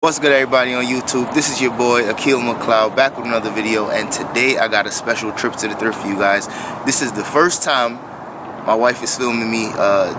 What's good, everybody on YouTube? This is your boy Akil McLeod back with another video, and today I got a special trip to the thrift for you guys. This is the first time my wife is filming me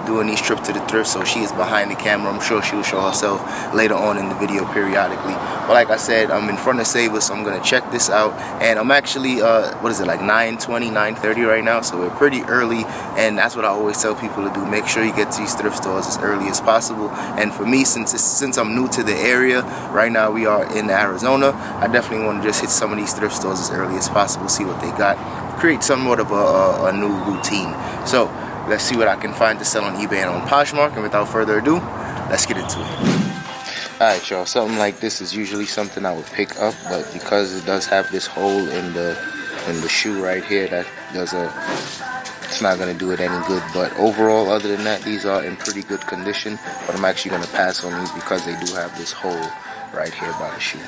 doing these trips to the thrift, so she is behind the camera. I'm sure she will show herself later on in the video periodically. But like I said, I'm in front of Savers, so I'm gonna check this out. And I'm actually what is it, like 9:20, 9:30 right now, so we're pretty early, and that's what I always tell people to do. Make sure you get to these thrift stores as early as possible. And for me, since I'm new to the area, right now we are in Arizona, I definitely want to just hit some of these thrift stores as early as possible, see what they got, create somewhat of a new routine. So let's see what I can find to sell on eBay and on Poshmark, and without further ado, let's get into it. Alright, y'all, something like this is usually something I would pick up, but because it does have this hole in the shoe right here, it's not going to do it any good. But overall, other than that, these are in pretty good condition, but I'm actually going to pass on these because they do have this hole right here by the shoe.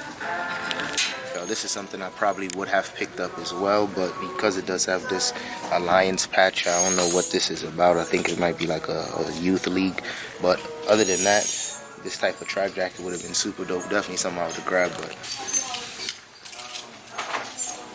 This is something I probably would have picked up as well, but because it does have this alliance patch, I don't know what this is about. I think it might be like a youth league, but other than that, this type of track jacket would have been super dope. Definitely something I would have grabbed. But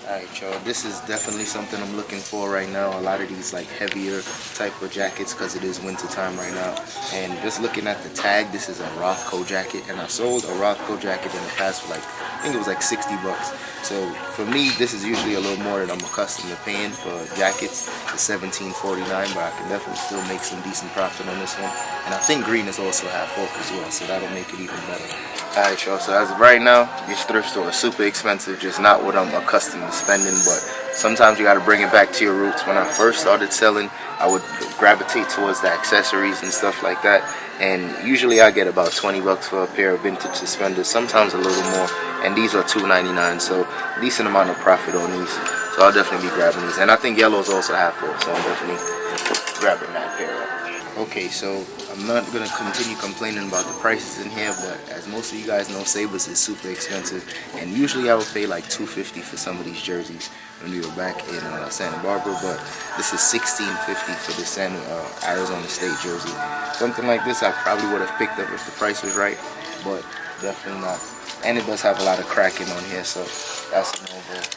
alright, y'all, this is definitely something I'm looking for right now. A lot of these like heavier type of jackets because it is winter time right now. And just looking at the tag, this is a Rothko jacket, and I sold a Rothko jacket in the past for like, I think it was like 60 bucks. So for me, this is usually a little more than I'm accustomed to paying for jackets. It's $17.49, but I can definitely still make some decent profit on this one. And I think green is also half off as well, so that'll make it even better. Alright, y'all, so as of right now, this thrift store is super expensive, just not what I'm accustomed to spending, but sometimes you gotta bring it back to your roots. When I first started selling, I would gravitate towards the accessories and stuff like that, and usually I get about 20 bucks for a pair of vintage suspenders, sometimes a little more, and these are $2.99, so decent amount of profit on these. So I'll definitely be grabbing these, and I think yellow's also half off, so I'm definitely grabbing that pair up. Okay, so I'm not gonna continue complaining about the prices in here, but as most of you guys know, Savers is super expensive, and usually I would pay like $2.50 for some of these jerseys when we were back in Santa Barbara, but this is $16.50 for this Arizona State jersey. Something like this I probably would have picked up if the price was right, but definitely not. And it does have a lot of cracking on here, so that's an overall.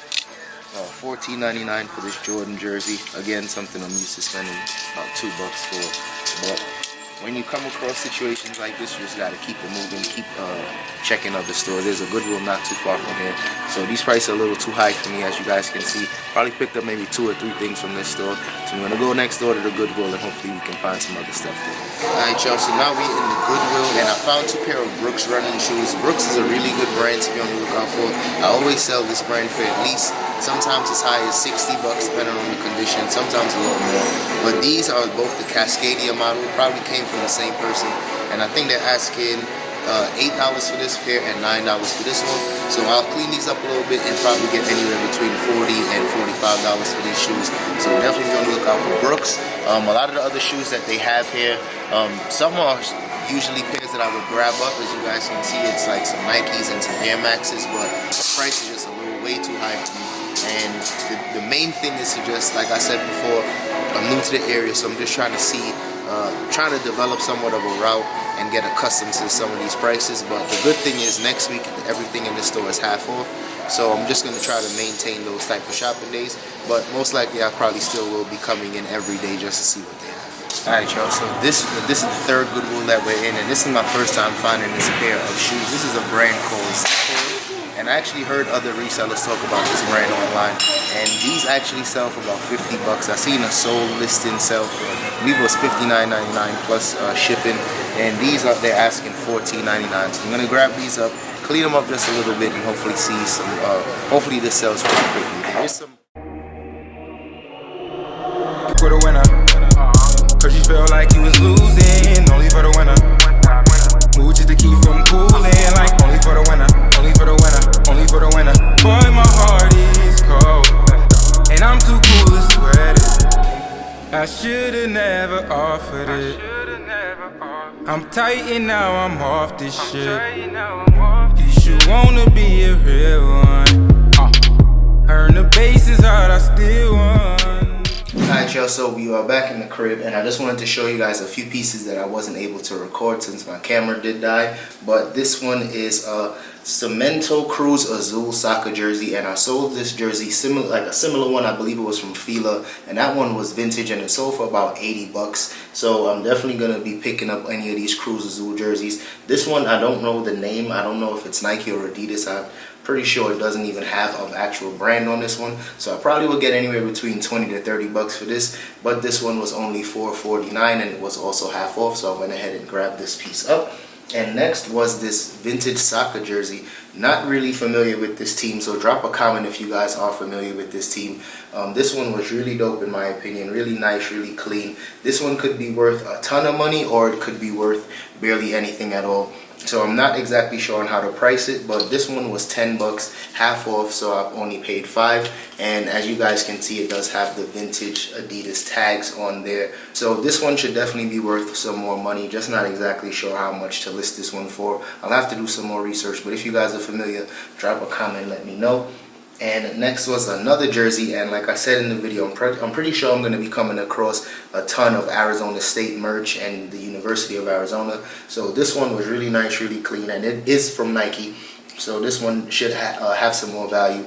$14.99 for this Jordan jersey. Again, something I'm used to spending about $2 for. But when you come across situations like this, you just gotta keep it moving, keep checking other stores. There's a Goodwill not too far from here, so these prices are a little too high for me, as you guys can see. Probably picked up maybe 2 or 3 things from this store, so I'm gonna go next door to the Goodwill and hopefully we can find some other stuff there. Alright, y'all, so now we're in the Goodwill, and I found 2 pair of Brooks running shoes. Brooks is a really good brand to be on the lookout for. I always sell this brand for at least, sometimes as high as 60 bucks depending on the condition, sometimes a little more. But these are both the Cascadia model, probably came from the same person, and I think they're asking $8 for this pair and $9 for this one. So I'll clean these up a little bit and probably get anywhere between $40 and $45 for these shoes. So definitely be on the lookout for Brooks. A lot of the other shoes that they have here, some are usually pairs that I would grab up. As you guys can see, it's like some Nikes and some Air Maxes, but the price is just a little way too high for me. And the main thing is to just, like I said before, I'm new to the area, so I'm just trying to see, trying to develop somewhat of a route and get accustomed to some of these prices. But the good thing is next week everything in the store is half off, so I'm just going to try to maintain those type of shopping days, but most likely I probably still will be coming in every day just to see what they have. Alright, y'all, so this is the third Goodwill that we're in, and this is my first time finding this pair of shoes. This is a brand called Dapper, and I actually heard other resellers talk about this brand online, and these actually sell for about 50 bucks. I seen a sold listing sell for, I believe it was $59.99 plus shipping, and these are, they're asking $14.99. So I'm gonna grab these up, clean them up just a little bit, and hopefully see some. Hopefully this sells pretty quickly. There's some. For the winner, cause you felt like you was losing. Only for the winner. Move just to keep from cooling. Like only for the winner, only for the winner, only for the winner. Boy, my heart is cold, and I'm too cool to sweat it. I should've never offered it. I'm tight and now I'm off this shit. You should wanna be a real one. Earn the bases hard, I still won. Alright, y'all, so we are back in the crib, and I just wanted to show you guys a few pieces that I wasn't able to record since my camera did die. But this one is a Cemento Cruz Azul soccer jersey, and I sold this jersey a similar one. I believe it was from Fila, and that one was vintage, and it sold for about 80 bucks. So I'm definitely gonna be picking up any of these Cruz Azul jerseys. This one, I don't know the name. I don't know if it's Nike or Adidas. I'm pretty sure it doesn't even have an actual brand on this one, so I probably will get anywhere between 20 to 30 bucks for this. But this one was only $4.49, and it was also half off, so I went ahead and grabbed this piece up. And next was this vintage soccer jersey. Not really familiar with this team, so drop a comment if you guys are familiar with this team. This one was really dope in my opinion, really nice, really clean. This one could be worth a ton of money, or it could be worth barely anything at all. So I'm not exactly sure on how to price it, but this one was 10 bucks, half off, so I've only paid 5. And as you guys can see, it does have the vintage Adidas tags on there. So this one should definitely be worth some more money. Just not exactly sure how much to list this one for. I'll have to do some more research, but if you guys are familiar, drop a comment, let me know. And next was another jersey, and like I said in the video, I'm pretty sure I'm going to be coming across a ton of Arizona State merch and the University of Arizona. So this one was really nice, really clean, and it is from Nike. So this one should have some more value.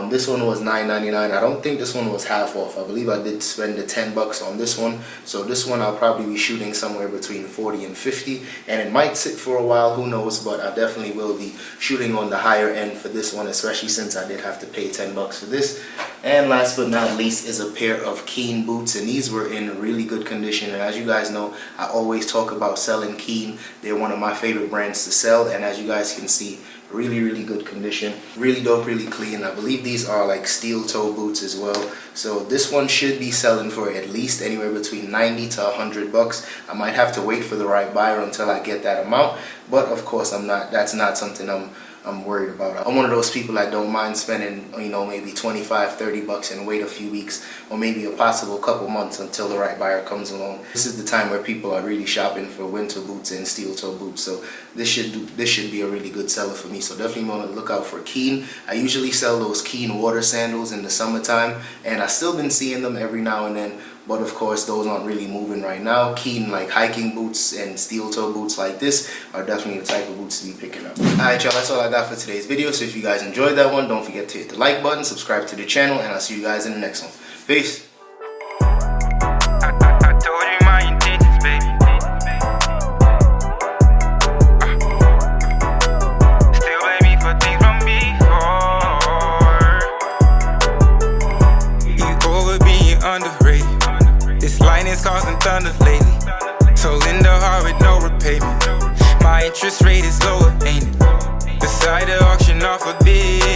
This one was $9.99. I don't think this one was half off. I believe I did spend the 10 bucks on this one. So this one I'll probably be shooting somewhere between 40 and 50, and it might sit for a while, who knows, but I definitely will be shooting on the higher end for this one, especially since I did have to pay 10 bucks for this. And last but not least is a pair of Keen boots, and these were in really good condition. And as you guys know, I always talk about selling Keen. They're one of my favorite brands to sell, and as you guys can see, really good condition, really dope, really clean. I believe these are like steel toe boots as well. So this one should be selling for at least anywhere between 90 to 100 bucks. I might have to wait for the right buyer until I get that amount, but of course that's not something I'm worried about. I'm one of those people that don't mind spending, you know, maybe 25, 30 bucks and wait a few weeks or maybe a possible couple months until the right buyer comes along. This is the time where people are really shopping for winter boots and steel toe boots. So this should be a really good seller for me. So definitely want to look out for Keen. I usually sell those Keen water sandals in the summertime, and I've still been seeing them every now and then. But of course, those aren't really moving right now. Keen, like hiking boots and steel toe boots like this, are definitely the type of boots to be picking up. Alright y'all, that's all I got for today's video. So if you guys enjoyed that one, don't forget to hit the like button, subscribe to the channel, and I'll see you guys in the next one. Peace. Causing thunder lately, so lend a heart with no repayment. My interest rate is lower, ain't it? Decide to auction off a bid.